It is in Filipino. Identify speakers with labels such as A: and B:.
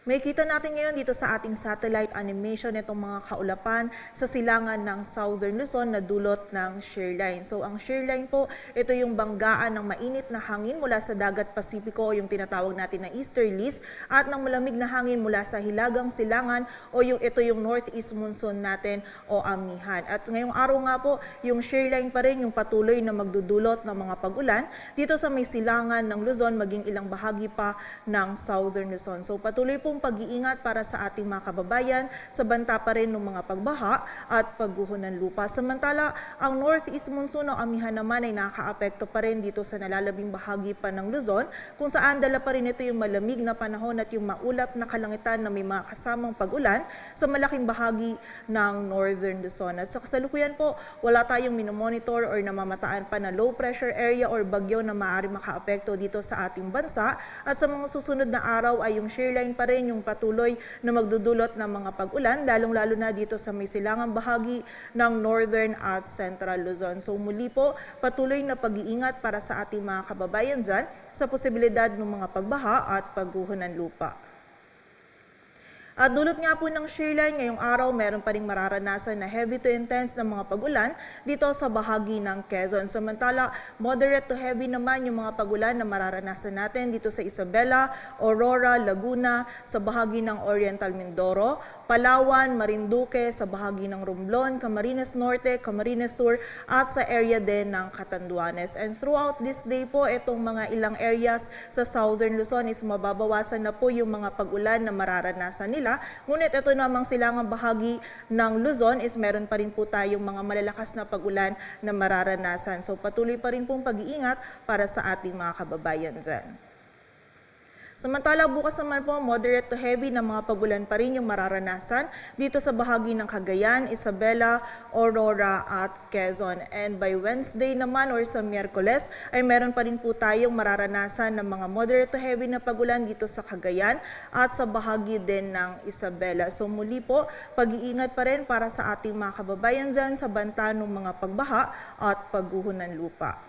A: Makikita natin ngayon dito sa ating satellite animation itong mga kaulapan sa silangan ng Southern Luzon na dulot ng shear line. So ang shear line po, ito yung banggaan ng mainit na hangin mula sa dagat Pasipiko o yung tinatawag natin na easterlies at ng malamig na hangin mula sa hilagang silangan o ito yung northeast monsoon natin o amihan. At ngayong araw nga po, yung shear line pa rin yung patuloy na magdudulot ng mga pag-ulan dito sa may silangan ng Luzon maging ilang bahagi pa ng Southern Luzon. So patuloy pong pag-iingat para sa ating mga kababayan sa banta pa rin ng mga pagbaha at pagguho ng lupa. Samantala, ang northeast monsoon o amihan naman ay nakakaapekto pa rin dito sa nalalabing bahagi pa ng Luzon kung saan dala pa rin ito yung malamig na panahon at yung maulap na kalangitan na may mga kasamang pag-ulan sa malaking bahagi ng Northern Luzon. At sa kasalukuyan po, wala tayong minomonitor or namamataan pa na low pressure area or bagyo na maaari makaapekto dito sa ating bansa. At sa mga susunod na araw ay yung shear line pa rin yung patuloy na magdudulot ng mga pag-ulan, lalong-lalo na dito sa may silangang bahagi ng Northern at Central Luzon. So muli po, patuloy na pag-iingat para sa ating mga kababayan dyan sa posibilidad ng mga pagbaha at pagguho ng lupa. At dulot nga po ng shear line ngayong araw, meron pa ring mararanasan na heavy to intense na mga pag-ulan dito sa bahagi ng Quezon. Samantala, moderate to heavy naman yung mga pag-ulan na mararanasan natin dito sa Isabela, Aurora, Laguna, sa bahagi ng Oriental Mindoro, Palawan, Marinduque, sa bahagi ng Romblon, Camarines Norte, Camarines Sur, at sa area din ng Catanduanes. And throughout this day po, itong mga ilang areas sa Southern Luzon is mababawasan na po yung mga pag-ulan na mararanasan nila. Ngunit ito namang silangang bahagi ng Luzon is meron pa rin po tayong mga malalakas na pag-ulan na mararanasan. So patuloy pa rin pong pag-iingat para sa ating mga kababayan dyan. Samantala, bukas naman po, moderate to heavy na mga pag-ulan pa rin yung mararanasan dito sa bahagi ng Cagayan, Isabela, Aurora at Quezon. And by Wednesday naman or sa Miyerkules ay meron pa rin po tayong mararanasan ng mga moderate to heavy na pag-ulan dito sa Cagayan at sa bahagi din ng Isabela. So muli po, pag-iingat pa rin para sa ating mga kababayan dyan sa banta ng mga pagbaha at pagguho ng lupa.